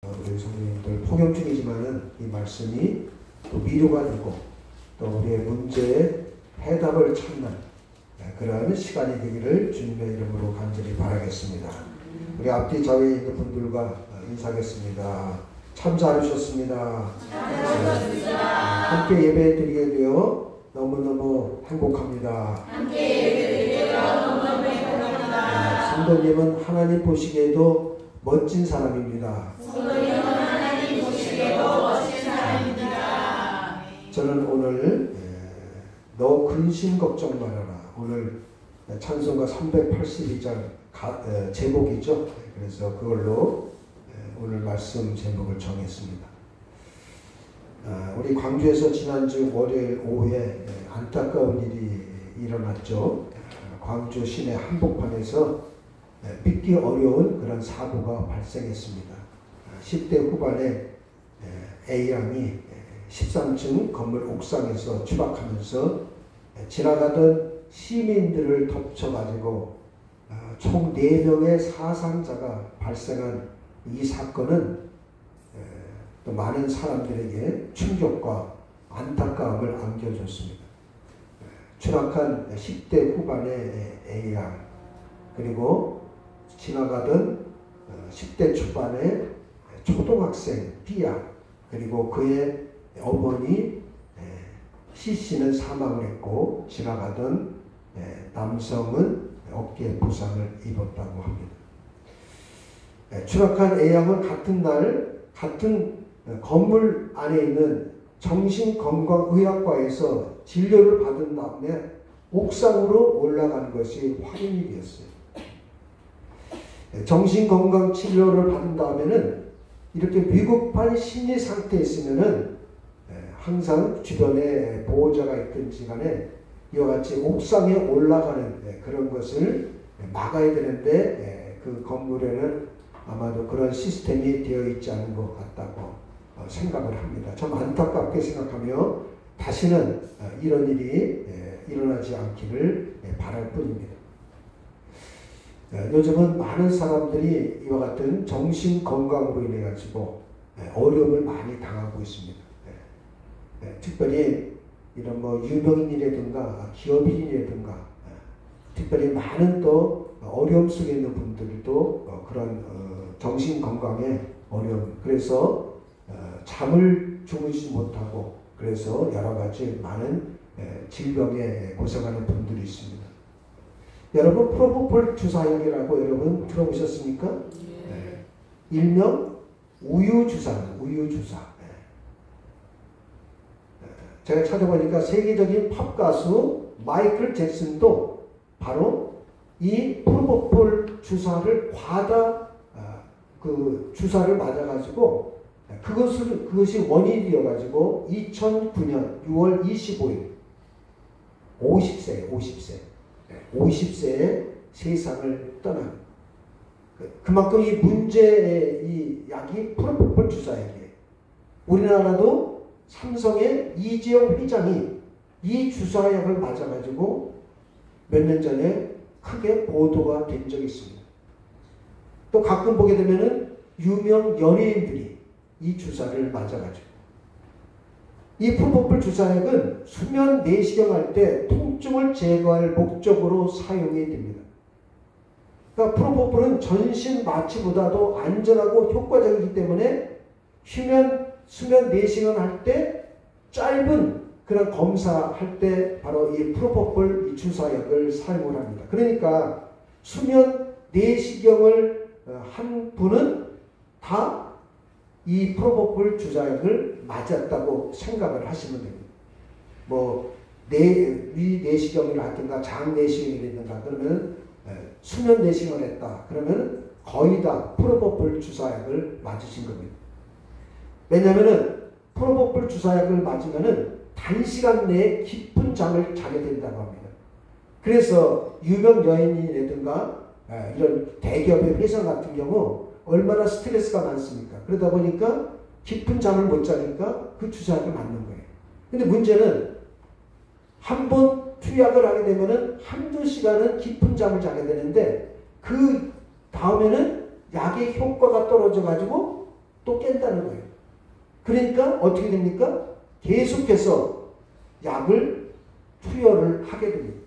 우리 성도님들 폭염 중이지만은 이 말씀이 또 위로가 되고 또 우리의 문제에 해답을 찾는 그런 시간이 되기를 주님의 이름으로 간절히 바라겠습니다. 우리 앞뒤 자리에 있는 분들과 인사하겠습니다. 참 잘하셨습니다. 함께 예배 드리게 되어 너무너무 행복합니다. 성도님은 하나님 보시기에도 멋진 사람입니다. 저는 오늘 너 근심 걱정 말아라. 오늘 찬송가 382장 제목이죠. 그래서 그걸로 오늘 말씀 제목을 정했습니다. 우리 광주에서 지난주 월요일 오후에 안타까운 일이 일어났죠. 광주 시내 한복판에서 믿기 어려운 그런 사고가 발생했습니다. 10대 후반에 A양이 13층 건물 옥상에서 추락하면서 지나가던 시민들을 덮쳐가지고 총 4명의 사상자가 발생한 이 사건은 또 많은 사람들에게 충격과 안타까움을 안겨줬습니다. 추락한 10대 후반의 A양, 그리고 지나가던 10대 초반의 초등학생 B양, 그리고 그의 어머니 C씨는 사망을 했고 지나가던 남성은 어깨 부상을 입었다고 합니다. 추락한 A양은 같은 날 같은 건물 안에 있는 정신건강의학과에서 진료를 받은 다음에 옥상으로 올라간 것이 확인이 되었어요. 정신건강치료를 받은 다음에는 이렇게 위급한 심리 상태에 있으면은 항상 주변에 보호자가 있든지 간에 이와 같이 옥상에 올라가는 그런 것을 막아야 되는데 그 건물에는 아마도 그런 시스템이 되어 있지 않은 것 같다고 생각을 합니다. 참 안타깝게 생각하며 다시는 이런 일이 일어나지 않기를 바랄 뿐입니다. 요즘은 많은 사람들이 이와 같은 정신건강으로 인해 가지고 어려움을 많이 당하고 있습니다. 특별히 이런 유명인이라든가 기업인이라든가 특별히 많은 또 어려움 속에 있는 분들도 그런 정신건강의 어려움, 그래서 잠을 주무시지 못하고 그래서 여러가지 많은 질병에 고생하는 분들이 있습니다. 여러분 프로포폴 주사약이라고 여러분 들어보셨습니까? 네. 일명 우유주사는 우유주사. 제가 찾아보니까 세계적인 팝 가수 마이클 잭슨도 바로 이 프로포폴 주사를 과다 그 주사를 맞아가지고 그것이 원인이 되어가지고 2009년 6월 25일 50세에 세상을 떠난 그만큼 이 문제의 이 약이 프로포폴 주사약이에요. 우리나라도 삼성의 이재용 회장이 이 주사약을 맞아가지고 몇 년 전에 크게 보도가 된 적이 있습니다. 또 가끔 보게 되면은 유명 연예인들이 이 주사를 맞아가지고 이 프로포폴 주사약은 수면 내시경 할 때 통증을 제거할 목적으로 사용이 됩니다. 그러니까 프로포폴은 전신 마취보다도 안전하고 효과적이기 때문에 수면 내시경 할 때 짧은 그런 검사할 때 바로 이 프로포폴 주사약을 사용을 합니다. 그러니까 수면 내시경을 한 분은 다 이 프로포폴 주사약을 맞았다고 생각을 하시면 됩니다. 위 내시경을 하든가 장 내시경이라든가 그러면 수면 내시경을 했다. 그러면 거의 다 프로포폴 주사약을 맞으신 겁니다. 왜냐하면은 프로포폴 주사약을 맞으면은 단시간 내에 깊은 잠을 자게 된다고 합니다. 그래서 유명 연예인이라든가 이런 대기업의 회사 같은 경우 얼마나 스트레스가 많습니까? 그러다 보니까 깊은 잠을 못 자니까 그 주사약을 맞는 거예요. 근데 문제는 한 번 투약을 하게 되면은 한두 시간은 깊은 잠을 자게 되는데 그 다음에는 약의 효과가 떨어져 가지고 또 깬다는 거예요. 그러니까 어떻게 됩니까? 계속해서 약을 투여를 하게 됩니다.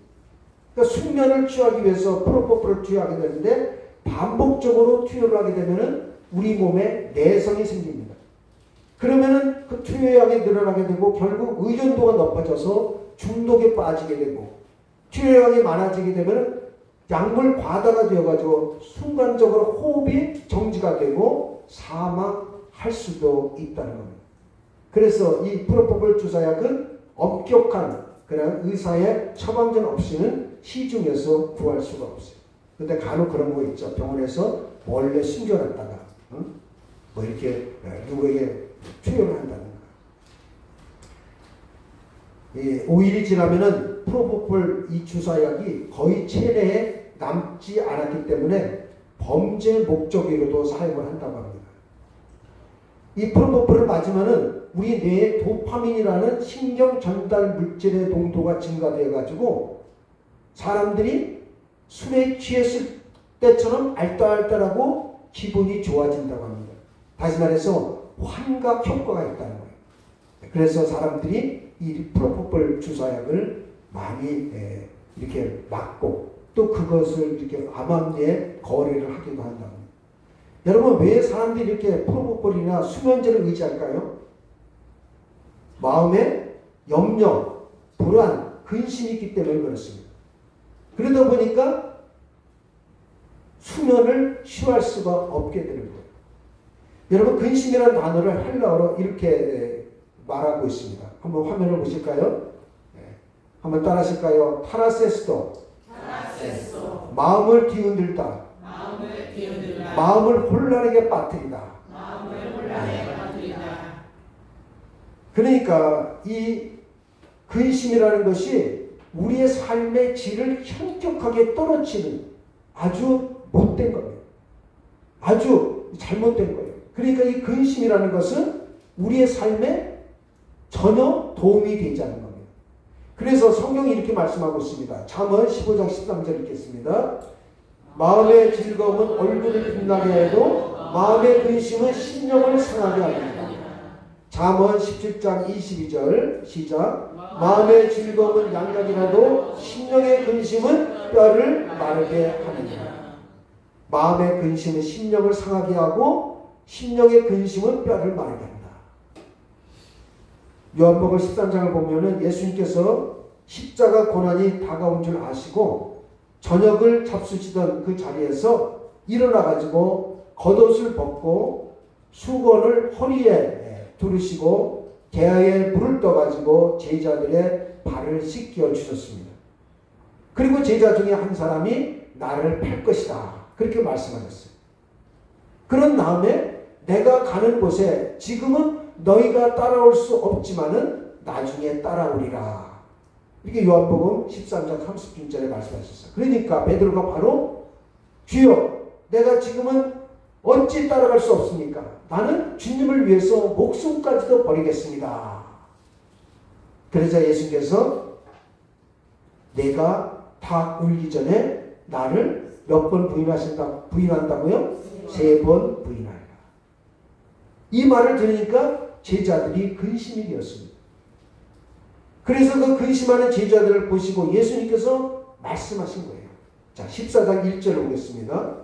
그러니까 숙면을 취하기 위해서 프로포폴을 투여하게 되는데 반복적으로 투여를 하게 되면은 우리 몸에 내성이 생깁니다. 그러면은 그 투여량이 늘어나게 되고 결국 의존도가 높아져서 중독에 빠지게 되고 투여량이 많아지게 되면은 약물 과다가 되어가지고 순간적으로 호흡이 정지가 되고 사망할 수도 있다는 겁니다. 그래서 이 프로포폴 주사약은 엄격한 그런 의사의 처방전 없이는 시중에서 구할 수가 없어요. 근데 간혹 그런 거 있죠. 병원에서 몰래 숨겨놨다가 뭐 이렇게 누구에게 투여를 한다는 거예요. 5일이 지나면은 프로포폴 이 주사약이 거의 체내에 남지 않았기 때문에 범죄 목적으로도 사용을 한다고 합니다. 이 프로포폴을 맞으면은 우리 뇌에 도파민이라는 신경 전달 물질의 농도가 증가되어 가지고 사람들이 술에 취했을 때처럼 알딸딸하고 기분이 좋아진다고 합니다. 다시 말해서 환각 효과가 있다는 거예요. 그래서 사람들이 이 프로포폴 주사약을 많이 이렇게 맞고 또 그것을 이렇게 암암리에 거래를 하기도 한다고 합니다. 여러분 왜 사람들이 이렇게 프로포폴이나 수면제를 의지할까요? 마음에 염려, 불안, 근심이 있기 때문에 그렇습니다. 그러다 보니까 수면을 취할 수가 없게 되는 거예요. 여러분 근심이라는 단어를 헬라어로 이렇게 말하고 있습니다. 한번 화면을 보실까요? 한번 따라하실까요? 타라세스도. 마음을 뒤흔들다. 마음을 혼란하게 빠뜨리다. 그러니까 이 근심이라는 것이 우리의 삶의 질을 현격하게 떨어뜨리는 아주 못된 겁니다. 아주 잘못된 거예요. 그러니까 이 근심이라는 것은 우리의 삶에 전혀 도움이 되지 않는 겁니다. 그래서 성경이 이렇게 말씀하고 있습니다. 잠언 15장 13절 읽겠습니다. 마음의 즐거움은 얼굴을 빛나게 해도 마음의 근심은 심령을 상하게 합니다. 잠언 17장 22절 시작. 마음의 즐거움은 양약이라도 심령의 근심은 뼈를 마르게 합니다. 마음의 근심은 심령을 상하게 하고 심령의 근심은 뼈를 마르게 합니다. 요한복음 13장을 보면은 예수님께서 십자가 고난이 다가온 줄 아시고 저녁을 잡수시던 그 자리에서 일어나가지고 겉옷을 벗고 수건을 허리에 두르시고 대야에 물을 떠가지고 제자들의 발을 씻겨 주셨습니다. 그리고 제자 중에 한 사람이 나를 팔 것이다. 그렇게 말씀하셨어요. 그런 다음에 내가 가는 곳에 지금은 너희가 따라올 수 없지만은 나중에 따라오리라. 이렇게 요한복음 13장 30절에 말씀하셨어요. 그러니까 베드로가 바로 주여 내가 지금은 어찌 따라갈 수 없습니까? 나는 주님을 위해서 목숨까지도 버리겠습니다. 그래서 예수께서 내가 다 울기 전에 나를 몇 번 부인한다고요? 3번 부인하리라. 이 말을 들으니까 제자들이 근심이 되었습니다. 그래서 그 근심하는 제자들을 보시고 예수님께서 말씀하신 거예요. 자, 14장 1절 보겠습니다.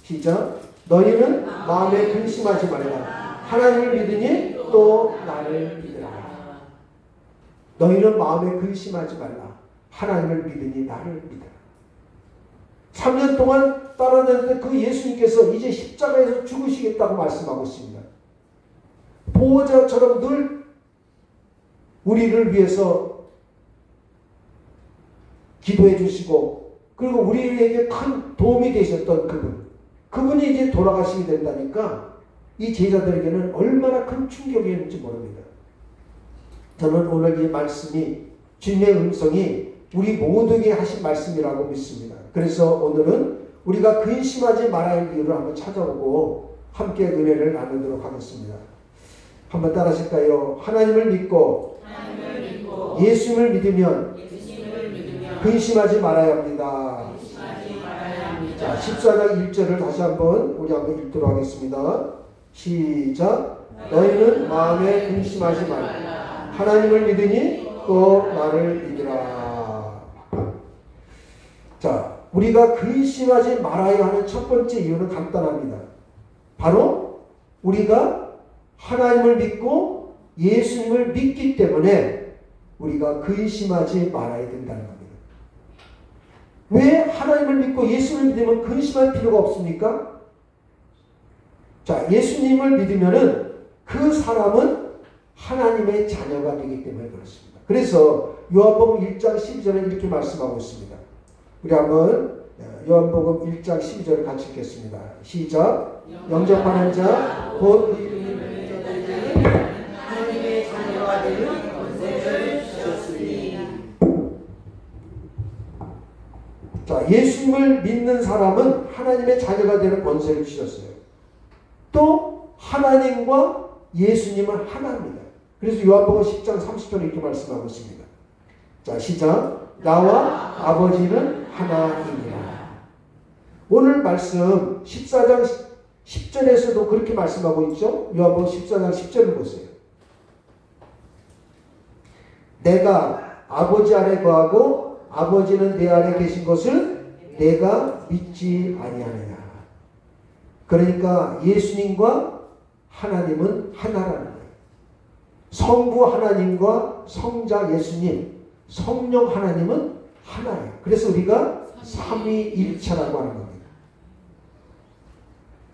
시작. 너희는 마음에 근심하지 말라. 하나님을 믿으니 또 나를 믿으라. 너희는 마음에 근심하지 말라. 하나님을 믿으니 나를 믿으라. 3년 동안 따라다녔는데 그 예수님께서 이제 십자가에서 죽으시겠다고 말씀하고 있습니다. 보호자처럼 늘 우리를 위해서 기도해 주시고 그리고 우리에게 큰 도움이 되셨던 그분이 이제 돌아가시게 된다니까 이 제자들에게는 얼마나 큰 충격이었는지 모릅니다. 저는 오늘 이 말씀이 주님의 음성이 우리 모두에게 하신 말씀이라고 믿습니다. 그래서 오늘은 우리가 근심하지 말아야 할 이유를 한번 찾아보고 함께 은혜를 나누도록 하겠습니다. 한번 따라하실까요? 하나님을 믿고 예수님을 믿으면 근심하지 말아야 합니다. 자, 14장 1절을 다시 한번 우리 한번 읽도록 하겠습니다. 시작. 너희는 마음에 근심하지 말라. 하나님을 믿으니 또 나를 믿으라. 자, 우리가 근심하지 말아야 하는 첫 번째 이유는 간단합니다. 바로 우리가 하나님을 믿고 예수님을 믿기 때문에 우리가 근심하지 말아야 된다는 겁니다. 왜 하나님을 믿고 예수님을 믿으면 근심할 필요가 없습니까? 자, 예수님을 믿으면은 그 사람은 하나님의 자녀가 되기 때문에 그렇습니다. 그래서 요한복음 1장 12절에 이렇게 말씀하고 있습니다. 우리 한번 요한복음 1장 12절을 같이 읽겠습니다. 시작. 영접하는 자 곧 하나님의 자녀가 되는 권세를 주셨으니. 자, 예수님을 믿는 사람은 하나님의 자녀가 되는 권세를 주셨어요. 또 하나님과 예수님은 하나입니다. 그래서 요한복음 10장 30절에 이렇게 말씀하고 있습니다. 자, 시작. 나와 아버지는 하나이니라. 오늘 말씀 14장 10절에서도 그렇게 말씀하고 있죠. 요한복음 14장 10절을 보세요. 내가 아버지 아래 거하고 아버지는 내 안에 계신 것을 내가 믿지 아니하느냐. 그러니까 예수님과 하나님은 하나라는 거예요. 성부 하나님과 성자 예수님, 성령 하나님은 하나예요. 그래서 우리가 삼위일체라고 하는 겁니다.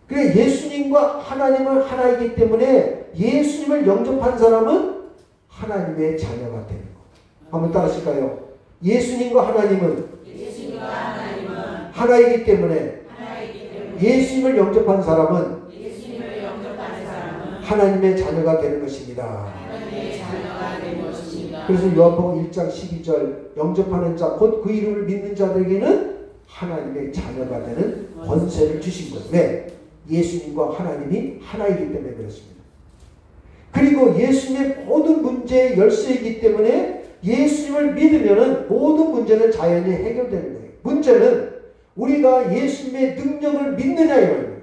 그래, 예수님과 하나님은 하나이기 때문에 예수님을 영접한 사람은 하나님의 자녀가 되는 거예요. 한번 따라하실까요? 예수님과 하나님은 하나이기 때문에 예수님을 영접한 사람은 하나님의 자녀가 되는 것입니다. 그래서 요한복음 1장 12절 영접하는 자 곧 그 이름을 믿는 자들에게는 하나님의 자녀가 되는 권세를 주신 거예요. 왜? 예수님과 하나님이 하나이기 때문에 그렇습니다. 그리고 예수님의 모든 문제의 열쇠이기 때문에 예수님을 믿으면 모든 문제는 자연히 해결되는 거예요. 문제는 우리가 예수님의 능력을 믿느냐 이거예요.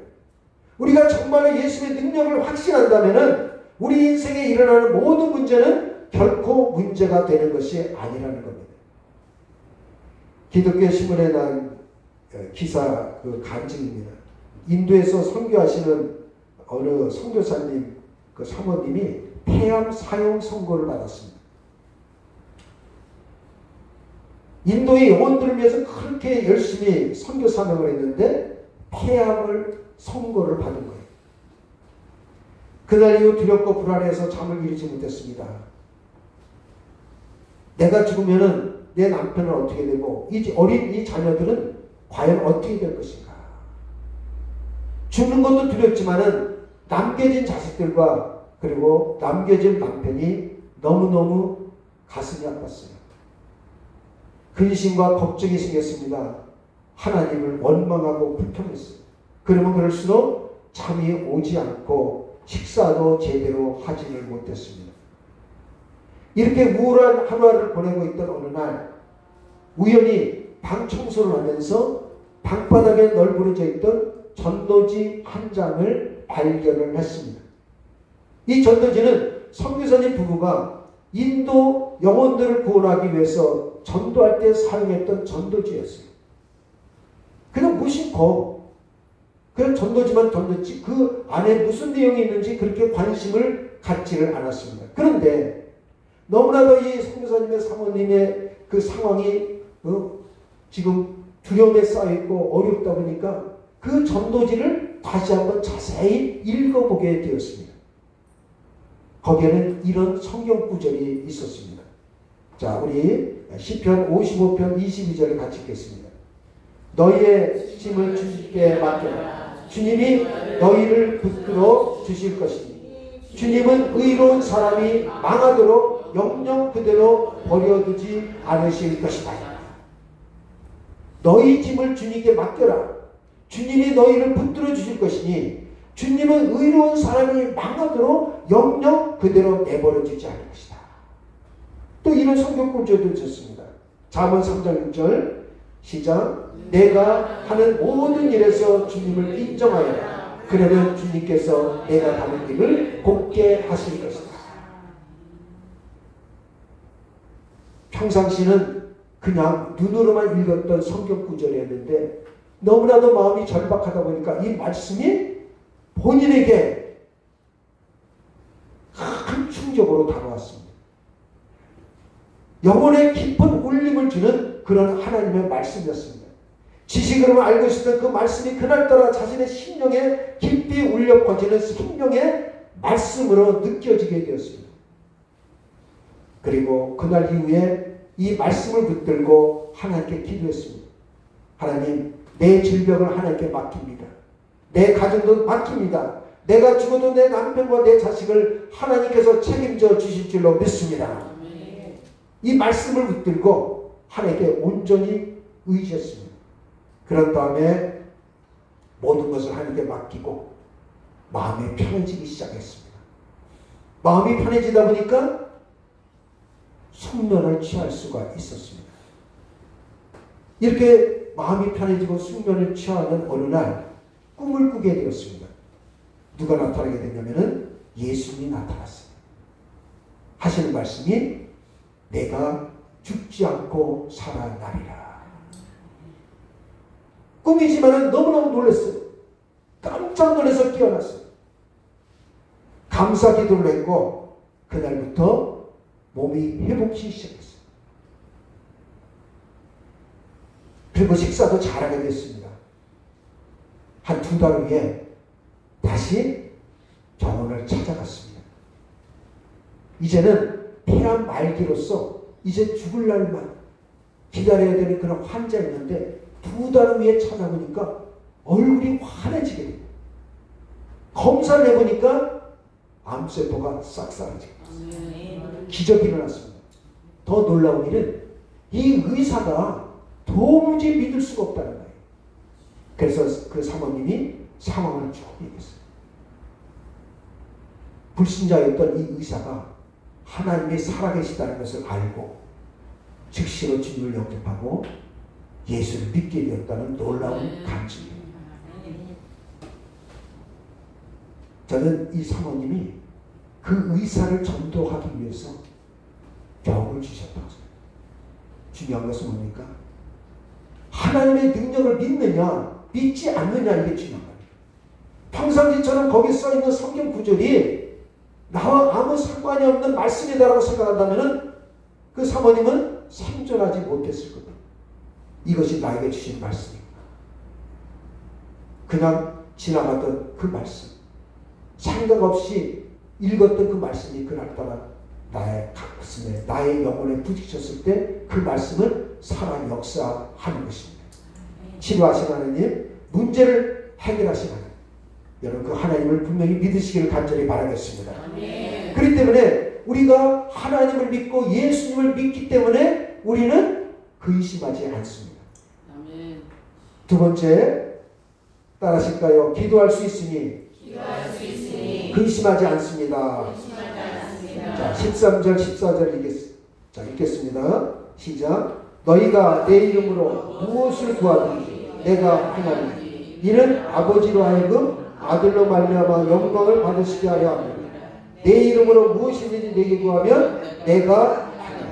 우리가 정말로 예수님의 능력을 확신한다면 우리 인생에 일어나는 모든 문제는 결코 문제가 되는 것이 아니라는 겁니다. 기독교 신문에 난 기사 그 간증입니다. 인도에서 선교하시는 어느 선교사님 그 사모님이 폐암 사형 선고를 받았습니다. 인도의 영혼들을 위해서 그렇게 열심히 선교 사명을 했는데 폐암을 선고를 받은 거예요. 그날 이후 두렵고 불안해서 잠을 이루지 못했습니다. 내가 죽으면은 내 남편은 어떻게 되고 어린 이 자녀들은 과연 어떻게 될 것인가. 죽는 것도 두렵지만은 남겨진 자식들과 그리고 남겨진 남편이 너무너무 가슴이 아팠어요. 근심과 걱정이 생겼습니다. 하나님을 원망하고 불평했어요. 그러면 그럴수록 잠이 오지 않고 식사도 제대로 하지를 못했습니다. 이렇게 우울한 하루를 보내고 있던 어느 날 우연히 방 청소를 하면서 방바닥에 널브러져 있던 전도지 한 장을 발견을 했습니다. 이 전도지는 선교사님 부부가 인도 영혼들을 구원하기 위해서 전도할 때 사용했던 전도지였어요. 그냥 무심코 그냥 전도지만 전도지 그 안에 무슨 내용이 있는지 그렇게 관심을 갖지를 않았습니다. 그런데 너무나도 이 선교사님의 사모님의 그 상황이 지금 두려움에 쌓여있고 어렵다 보니까 그 전도지를 다시 한번 자세히 읽어보게 되었습니다. 거기에는 이런 성경 구절이 있었습니다. 자, 우리 시편 55편 22절을 같이 읽겠습니다. 너희의 짐을 주님께 맡겨라. 주님이 너희를 붙들어 주실 것이니 주님은 의로운 사람이 망하도록 영영 그대로 버려두지 않으실 것이다. 너희 짐을 주님께 맡겨라. 주님이 너희를 붙들어 주실 것이니 주님은 의로운 사람이 망하도록 영영 그대로 내버려 두지 않을 것이다. 또 이런 성경 구절도 있었습니다. 잠언 3장 6절 시작. 내가 하는 모든 일에서 주님을 인정하여라. 그러면 주님께서 내가 가는 길을 곱게 하실 것이다. 평상시는 그냥 눈으로만 읽었던 성경 구절이었는데 너무나도 마음이 절박하다 보니까 이 말씀이 본인에게 큰 충격으로 다가왔습니다. 영혼에 깊은 울림을 주는 그런 하나님의 말씀이었습니다. 지식으로만 알고 있었던 그 말씀이 그날따라 자신의 심령에 깊이 울려 퍼지는 생명의 말씀으로 느껴지게 되었습니다. 그리고 그날 이후에 이 말씀을 붙들고 하나님께 기도했습니다. 하나님, 내 질병을 하나님께 맡깁니다. 내 가정도 맡깁니다. 내가 죽어도 내 남편과 내 자식을 하나님께서 책임져 주실 줄로 믿습니다. 이 말씀을 붙들고 하나님께 온전히 의지했습니다. 그런 다음에 모든 것을 하나님께 맡기고 마음이 편해지기 시작했습니다. 마음이 편해지다 보니까 숙면을 취할 수가 있었습니다. 이렇게 마음이 편해지고 숙면을 취하는 어느 날 꿈을 꾸게 되었습니다. 누가 나타나게 됐냐면은 예수님이 나타났어요. 하시는 말씀이 내가 죽지 않고 살아나리라. 꿈이지만은 너무너무 놀랐어요. 깜짝 놀라서 깨어났어요. 감사 기도를 했고 그날부터 몸이 회복되기 시작했어요. 그리고 식사도 잘하게 됐습니다. 한 2달 후에 다시 병원을 찾아갔습니다. 이제는 폐암 말기로서 이제 죽을 날만 기다려야 되는 그런 환자였는데 2달 후에 찾아보니까 얼굴이 환해지게 됩니다. 검사를 해보니까 암세포가 싹 사라지고 기적이 일어났습니다. 더 놀라운 일은 이 의사가 도무지 믿을 수가 없다는 거예요. 그래서 그 사모님이 상황을 쭉 얘기했어요. 불신자였던 이 의사가 하나님이 살아계시다는 것을 알고 즉시로 주님을 영접하고 예수를 믿게 되었다는 놀라운 간증이에요. 저는 이 사모님이 그 의사를 전도하기 위해서 병을 주셨다고 생각해요. 중요한 것은 뭡니까? 하나님의 능력을 믿느냐 믿지 않느냐 이게 중요한 거예요. 평상시처럼 거기 써있는 성경 구절이 나와 아무 상관이 없는 말씀이다라고 생각한다면 그 사모님은 생존하지 못했을 겁니다. 이것이 나에게 주신 말씀입니다. 그냥 지나가던 그 말씀, 생각 없이 읽었던 그 말씀이 그날따라 나의 가슴에, 나의 영혼에 부딪혔을 때 그 말씀은 살아 역사하는 것입니다. 치료하신 하나님, 문제를 해결하신 하나님, 여러분 그 하나님을 분명히 믿으시기를 간절히 바라겠습니다. 그렇기 때문에 우리가 하나님을 믿고 예수님을 믿기 때문에 우리는 근심하지 않습니다. 두 번째, 따라하실까요? 기도할 수 있으니 근심하지 않습니다. 자, 13절 14절 읽겠습니다. 시작. 너희가 내 이름으로 무엇을 구하든지 내가 행하리니 이는 아버지로 하여금 아들로 말미암아 영광을 받으시게 하려 합니다. 내 이름으로 무엇이든지 내게 구하면 내가 하리라.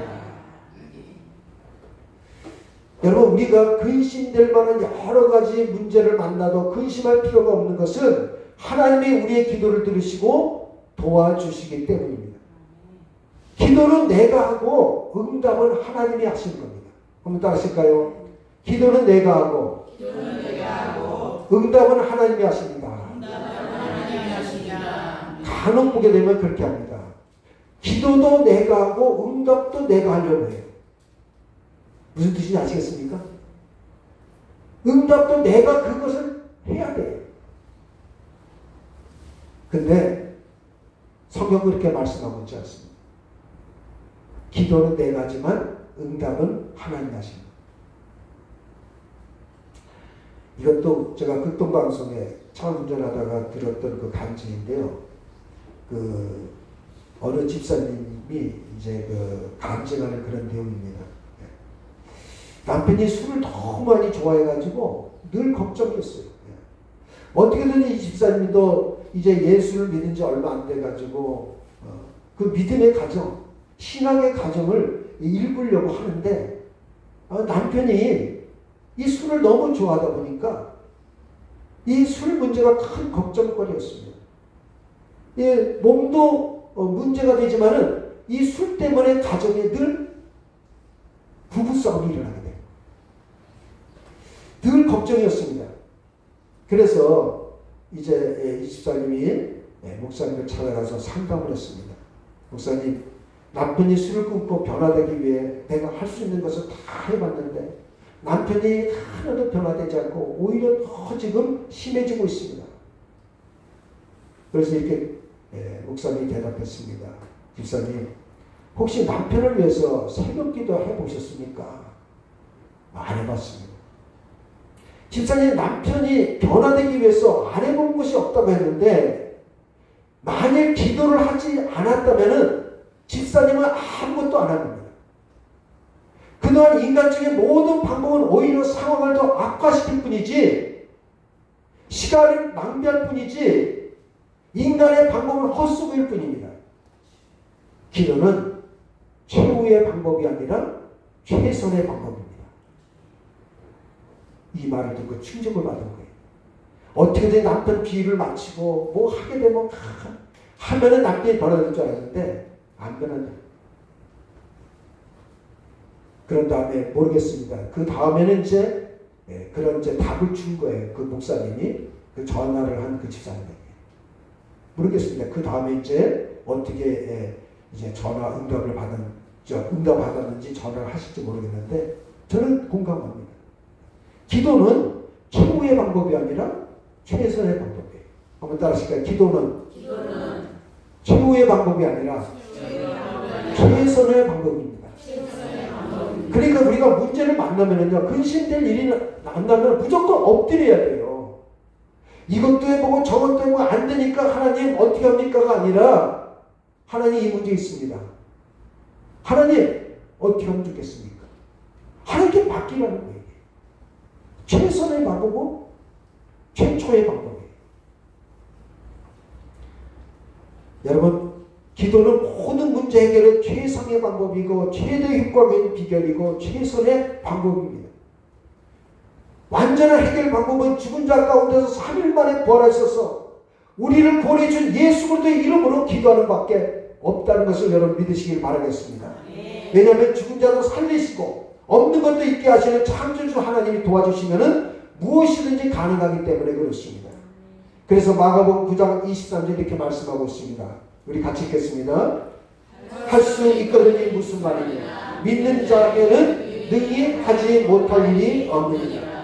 여러분, 우리가 근심될 만한 여러 가지 문제를 만나도 근심할 필요가 없는 것은 하나님이 우리의 기도를 들으시고 도와주시기 때문입니다. 기도는 내가 하고 응답은 하나님이 하시는 겁니다. 한번 따라하실까요? 기도는 내가 하고 응답은 하나님이 하십니다. 간혹 보게 되면 그렇게 합니다. 기도도 내가 하고 응답도 내가 하려고 해요. 무슨 뜻인지 아시겠습니까? 응답도 내가 그것을 해야 돼요. 근데 성경은 그렇게 말씀하고 있지 않습니다. 기도는 내가 하지만 응답은 하나님 하십니다. 이것도 제가 극동방송에 처음 운전하다가 들었던 그 간증인데요. 그 어느 집사님이 이제 그 간증하는 그런 내용입니다. 남편이 술을 너무 많이 좋아해가지고 늘 걱정했어요. 어떻게든 이 집사님도 이제 예수를 믿은 지 얼마 안 돼가지고 그 믿음의 가정, 신앙의 가정을 읽으려고 하는데 남편이 이 술을 너무 좋아하다 보니까 이 술 문제가 큰 걱정거리였습니다. 몸도 문제가 되지만은 이 술 때문에 가정에 늘 부부싸움이 일어나게 돼요. 늘 걱정이었습니다. 그래서 이제 이 집사님이 목사님을 찾아가서 상담을 했습니다. 목사님, 남편이 술을 끊고 변화되기 위해 내가 할 수 있는 것을 다 해봤는데 남편이 하나도 변화되지 않고 오히려 더 지금 심해지고 있습니다. 그래서 이렇게 목사님이 대답했습니다. 집사님, 혹시 남편을 위해서 새벽기도 해보셨습니까? 안 해봤습니다. 집사님, 남편이 변화되기 위해서 안 해본 것이 없다고 했는데 만일 기도를 하지 않았다면 집사님은 아무것도 안 합니다. 그동안 인간적인 모든 방법은 오히려 상황을 더 악화시킬 뿐이지 시간을 낭비할 뿐이지 인간의 방법은 헛수고일 뿐입니다. 기도는 최후의 방법이 아니라 최선의 방법입니다. 이 말을 듣고 충격을 받은 거예요. 어떻게든 남편 비위를 마치고 뭐 하게 되면 하면은 남편이 변화될 줄 알았는데 안 변한다. 그런 다음에 모르겠습니다. 그 다음에는 이제 그런 이제 답을 준 거예요. 그 목사님이 그 전화를 한 그 집사님에게. 모르겠습니다. 그 다음에 이제 어떻게 이제 전화 응답을 받았는지 전화를 하실지 모르겠는데 저는 공감합니다. 기도는 최후의 방법이 아니라 최선의 방법이에요. 한번 따라하실까요? 기도는 최후의 방법이 아니라 최선의 방법입니다. 그러니까 우리가 문제를 만나면은요, 근심될 일이 만나면 무조건 엎드려야 돼요. 이것도 해보고 저것도 해보고 안 되니까 하나님 어떻게 합니까가 아니라 하나님 이 문제 있습니다. 하나님 어떻게 하면 좋겠습니까? 하나님께 맡기라는 거예요. 최선의 방법이고 최초의 방법이에요. 여러분, 기도는 모든 문제 해결의 최상의 방법이고 최대 효과적인 비결이고 최선의 방법입니다. 완전한 해결 방법은 죽은 자 가운데서 3일 만에 부활하셔서 우리를 구원해준 예수 그리스도의 이름으로 기도하는 밖에 없다는 것을 여러분 믿으시길 바라겠습니다. 왜냐하면 죽은 자도 살리시고 없는 것도 있게 하시는 창조주 하나님이 도와주시면 무엇이든지 가능하기 때문에 그렇습니다. 그래서 마가복음 9장 23절 이렇게 말씀하고 있습니다. 우리 같이 읽겠습니다. 할 수 있거든이 무슨 말이냐. 믿는 자에게는 능히 하지 못할 일이 없느니라.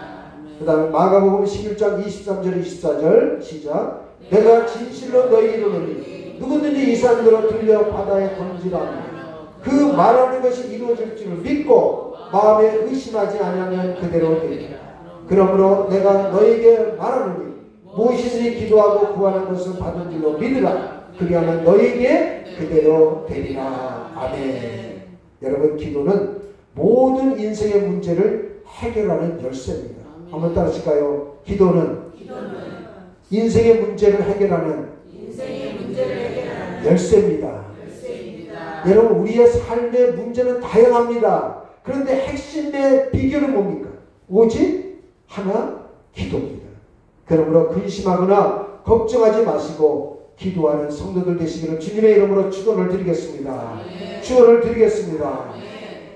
그 다음에 마가복음 11장 23절 24절 시작. 내가 진실로 너희에게 이르노니 누구든지 이 산으로 들려 바다에 던지라 그 말하는 것이 이루어질 줄을 믿고 마음에 의심하지 아니하면 그대로 되리라. 그러므로 내가 너희에게 말하노니 무엇이든지 기도하고 구하는 것을 받은 줄로 믿으라. 그리하면 너희에게 그대로 되리라. 아멘. 여러분, 기도는 모든 인생의 문제를 해결하는 열쇠입니다. 한번 따라하실까요? 기도는 인생의 문제를 해결하는 열쇠입니다. 여러분, 우리의 삶의 문제는 다양합니다. 그런데 핵심의 비결은 뭡니까? 오직 하나, 기도입니다. 그러므로 근심하거나 걱정하지 마시고 기도하는 성도들 되시기를 주님의 이름으로 축원을 드리겠습니다. 축원을 드리겠습니다.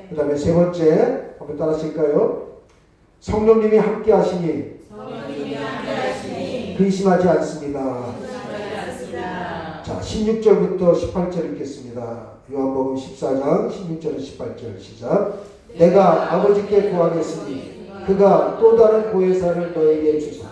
그 다음에 세 번째 한번 따라하실까요? 성령님이 함께 하시니 근심하지 않습니다. 자, 16절부터 18절 읽겠습니다. 요한복음 14장 16절에서 18절 시작. 내가 아버지께 구하겠으니 그가 또 다른 보혜사를 너에게 주사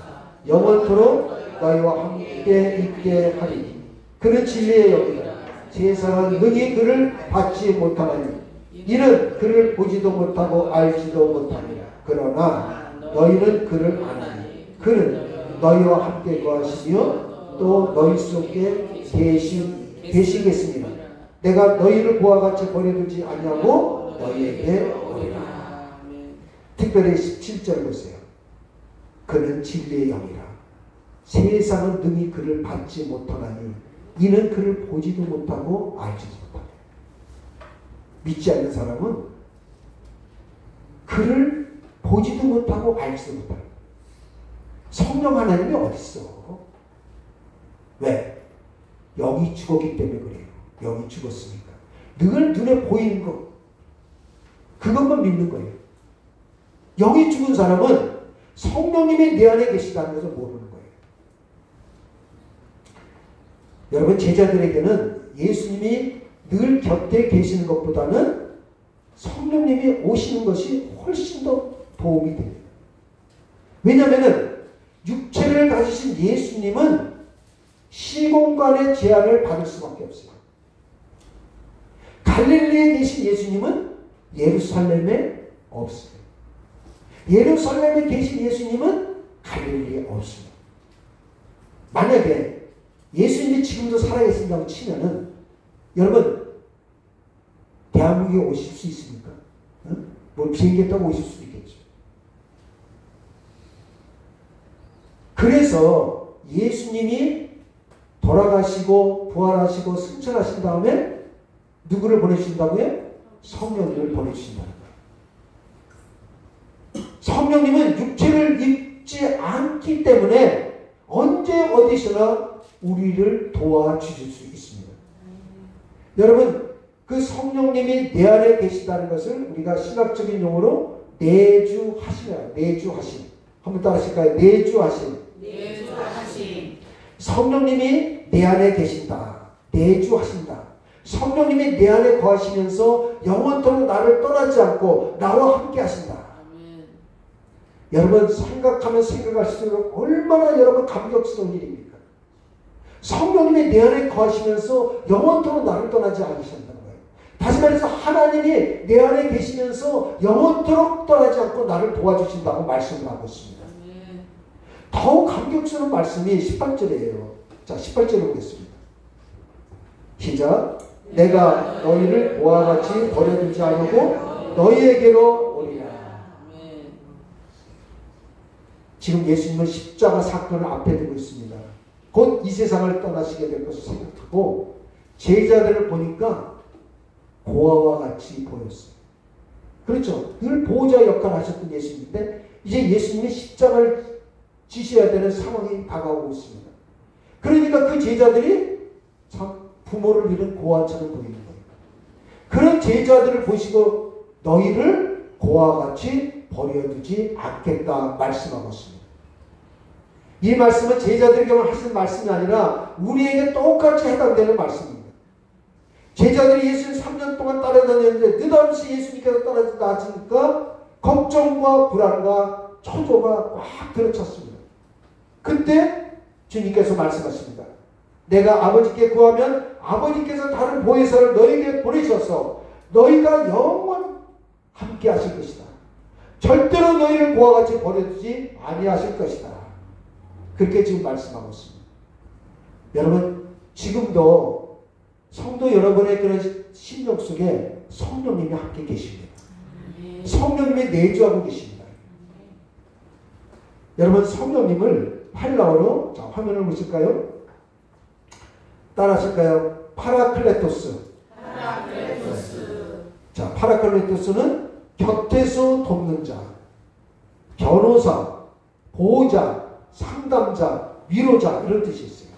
영원토록 너희와 함께 있게 하리니 그는 진리의 영이라. 세상은 능히 그를 받지 못하나니 이는 그를 보지도 못하고 알지도 못하니라. 그러나 너희는 그를 아나니 그는 너희와 함께 거하시며 또 너희 속에 계시겠습니다. 내가 너희를 보아 같이 버려두지 아니하고 너희에게 오리라. 특별히 17절 보세요. 그는 진리의 영이라. 세상은 능히 그를 받지 못하나니 이는 그를 보지도 못하고 알지도 못하네. 믿지 않는 사람은 그를 보지도 못하고 알지도 못하네. 성령 하나님이 어디 있어? 왜? 영이 죽었기 때문에 그래요. 영이 죽었으니까. 늘 눈에 보이는 것, 그것만 믿는 거예요. 영이 죽은 사람은 성령님이 내 안에 계시다는 것을 모르는 거예요. 여러분, 제자들에게는 예수님이 늘 곁에 계시는 것보다는 성령님이 오시는 것이 훨씬 더 도움이 됩니다. 왜냐하면 육체를 가지신 예수님은 시공간의 제한을 받을 수밖에 없어요. 갈릴리에 계신 예수님은 예루살렘에 없어요. 예루살렘에 계신 예수님은 갈릴리에 없습니다. 만약에 예수님이 지금도 살아계신다고 치면은 여러분 대한민국에 오실 수 있습니까? 응? 뭐 비행기 타고 오실 수도 있겠죠. 그래서 예수님이 돌아가시고 부활하시고 승천하신 다음에 누구를 보내주신다고요? 성령님을 보내주신다는 거예요. 성령님은 육체를 입지 않기 때문에 언제 어디서나 우리를 도와주실 수 있습니다. 여러분, 그 성령님이 내 안에 계시다는 것을 우리가 신학적인 용어로 내주하시라. 내주하심. 한번 따라 하실까요? 내주하심. 내주하심. 성령님이 내 안에 계신다. 내주하신다. 성령님이 내 안에 거하시면서 영원토록 나를 떠나지 않고 나와 함께 하신다. 아멘. 여러분, 생각하면 생각할수록 얼마나 여러분 감격스러운 일입니까? 성령님이 내 안에 거하시면서 영원토록 나를 떠나지 않으신다는 거예요. 다시 말해서 하나님이 내 안에 계시면서 영원토록 떠나지 않고 나를 도와주신다고 말씀을 하고 있습니다. 더욱 감격스러운 말씀이 18절이에요. 자, 18절을 보겠습니다. 시작. 내가 너희를 모아 같이 버려두지 않고 너희에게로 오리라. 지금 예수님은 십자가 사건을 앞에 두고 있습니다. 곧 이 세상을 떠나시게 될 것을 생각하고 제자들을 보니까 고아와 같이 보였어요. 그렇죠. 늘 보호자 역할을 하셨던 예수님인데 이제 예수님이 십자가를 지셔야 되는 상황이 다가오고 있습니다. 그러니까 그 제자들이 참 부모를 잃은 고아처럼 보이는 거예요. 그런 제자들을 보시고 너희를 고아와 같이 버려두지 않겠다 말씀하고 있습니다. 이 말씀은 제자들에게만 하신 말씀이 아니라 우리에게 똑같이 해당되는 말씀입니다. 제자들이 예수를 3년 동안 따라다녔는데 느닷없이 예수님께서 떠나지니까 걱정과 불안과 초조가 꽉 들어찼습니다. 그때 주님께서 말씀하십니다. 내가 아버지께 구하면 아버지께서 다른 보혜사를 너에게 보내셔서 너희가 영원 함께 하실 것이다. 절대로 너희를 고아 같이 버려두지 아니하실 것이다. 그렇게 지금 말씀하고 있습니다. 여러분, 지금도 성도 여러분의 그런 심령 속에 성령님이 함께 계십니다. 성령님이 내주하고 계십니다. 여러분, 성령님을 헬라어로, 자, 화면을 보실까요? 따라 하실까요? 파라클레토스. 자, 파라클레토스는 곁에서 돕는 자, 변호사, 보호자, 상담자, 위로자, 이런 뜻이 있어요.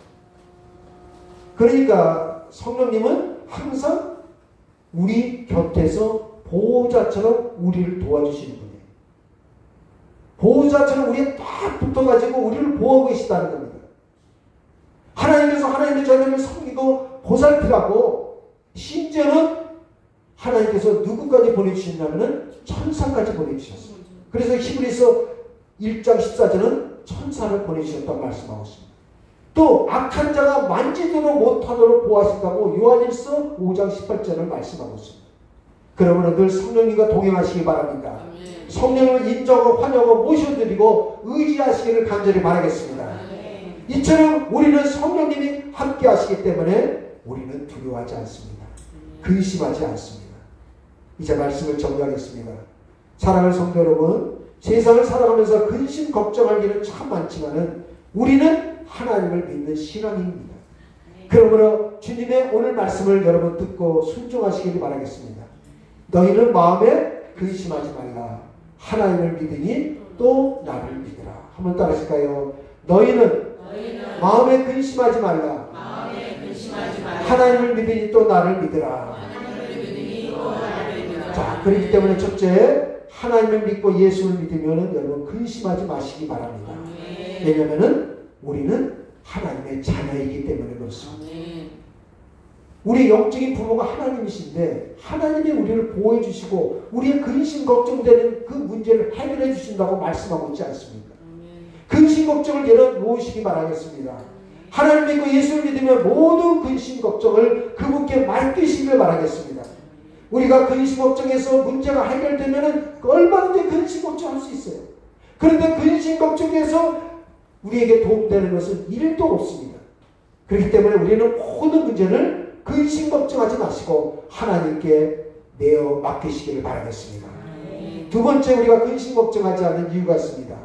그러니까 성령님은 항상 우리 곁에서 보호자처럼 우리를 도와주시는 분이에요. 보호자처럼 우리에 딱 붙어가지고 우리를 보호하고 계시다는 겁니다. 하나님께서 하나님의 자녀를 섬기고 보살피라고, 심지어는 하나님께서 누구까지 보내주셨냐면 천사까지 보내주셨습니다. 그래서 히브리서 1장 14절은 천사를 보내주셨다고 말씀하고 있습니다. 또 악한 자가 만지도록 못하도록 보호하신다고 요한일서 5장 18절을 말씀하고 있습니다. 그러므로 늘 성령님과 동행하시기 바랍니다. 성령을 인정하고 환영하고 모셔드리고 의지하시기를 간절히 바라겠습니다. 이처럼 우리는 성령님이 함께 하시기 때문에 우리는 두려워하지 않습니다. 근심하지 않습니다. 이제 말씀을 정리하겠습니다. 사랑하는 성도 여러분, 세상을 살아가면서 근심 걱정할 일은 참 많지만은 우리는 하나님을 믿는 신앙입니다. 그러므로 주님의 오늘 말씀을 여러분 듣고 순종하시길 바라겠습니다. 너희는 마음에 근심하지 말라. 하나님을 믿으니 또 나를 믿으라. 한번 따라하실까요? 너희는 마음에 근심하지 말라. 하나님을 믿으니 또 나를 믿으라. 자, 그렇기 때문에 첫째, 하나님을 믿고 예수를 믿으면 여러분 근심하지 마시기 바랍니다. 왜냐하면 우리는 하나님의 자녀이기 때문에 그렇습니다. 우리 영적인 부모가 하나님이신데 하나님이 우리를 보호해 주시고 우리의 근심 걱정되는 그 문제를 해결해 주신다고 말씀하고 있지 않습니까? 근심 걱정을 내려놓으시기 바라겠습니다. 하나님 믿고 예수를 믿으면 모든 근심 걱정을 그분께 맡기시길 바라겠습니다. 우리가 근심 걱정에서 문제가 해결되면 얼마든지 근심 걱정할 수 있어요. 그런데 근심 걱정에서 우리에게 도움되는 것은 1도 없습니다. 그렇기 때문에 우리는 모든 문제를 근심 걱정하지 마시고 하나님께 내어 맡기시기를 바라겠습니다. 두 번째, 우리가 근심 걱정하지 않는 이유가 있습니다.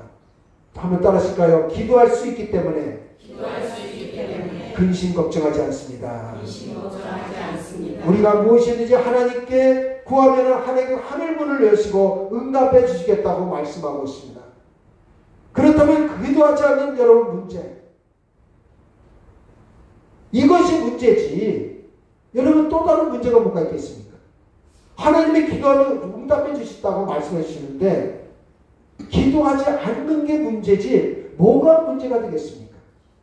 한번 따라하실까요? 기도할 수 있기 때문에 근심 걱정하지 않습니다. 우리가 무엇이든지 하나님께 구하면 하나님께 하늘문을 여시고 응답해 주시겠다고 말씀하고 있습니다. 그렇다면 기도하지 않는 여러분 문제, 이것이 문제지 여러분 또 다른 문제가 뭐가 있겠습니까? 하나님이 기도하면 응답해 주시다고 말씀해 주시는데 기도하지 않는 게 문제지 뭐가 문제가 되겠습니까?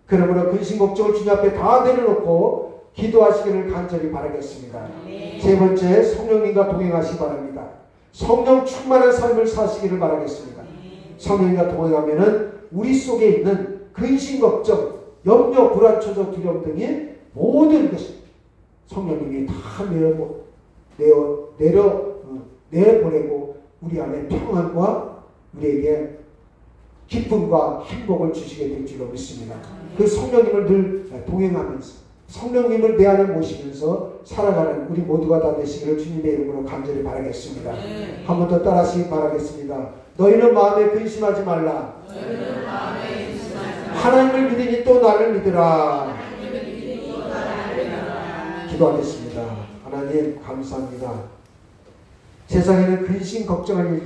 그러므로 근심 걱정을 주님 앞에 다 내려놓고 기도하시기를 간절히 바라겠습니다. 세 번째, 성령님과 동행하시기 바랍니다. 성령 충만한 삶을 사시기를 바라겠습니다. 성령님과 동행하면은 우리 속에 있는 근심 걱정, 염려, 불안, 초조, 두려움 등의 모든 것이 성령님이 다 내보내고 우리 안에 평안과 우리에게 기쁨과 행복을 주시게 될 줄로 믿습니다. 그 성령님을 늘 동행하면서 성령님을 내 안에 모시면서 살아가는 우리 모두가 다 되시기를 주님의 이름으로 간절히 바라겠습니다. 한 번 더 따라하시기 바라겠습니다. 너희는 마음에 근심하지 말라. 하나님을 믿으니 또 나를 믿으라. 기도하겠습니다. 하나님 감사합니다. 세상에는 근심 걱정할 일들이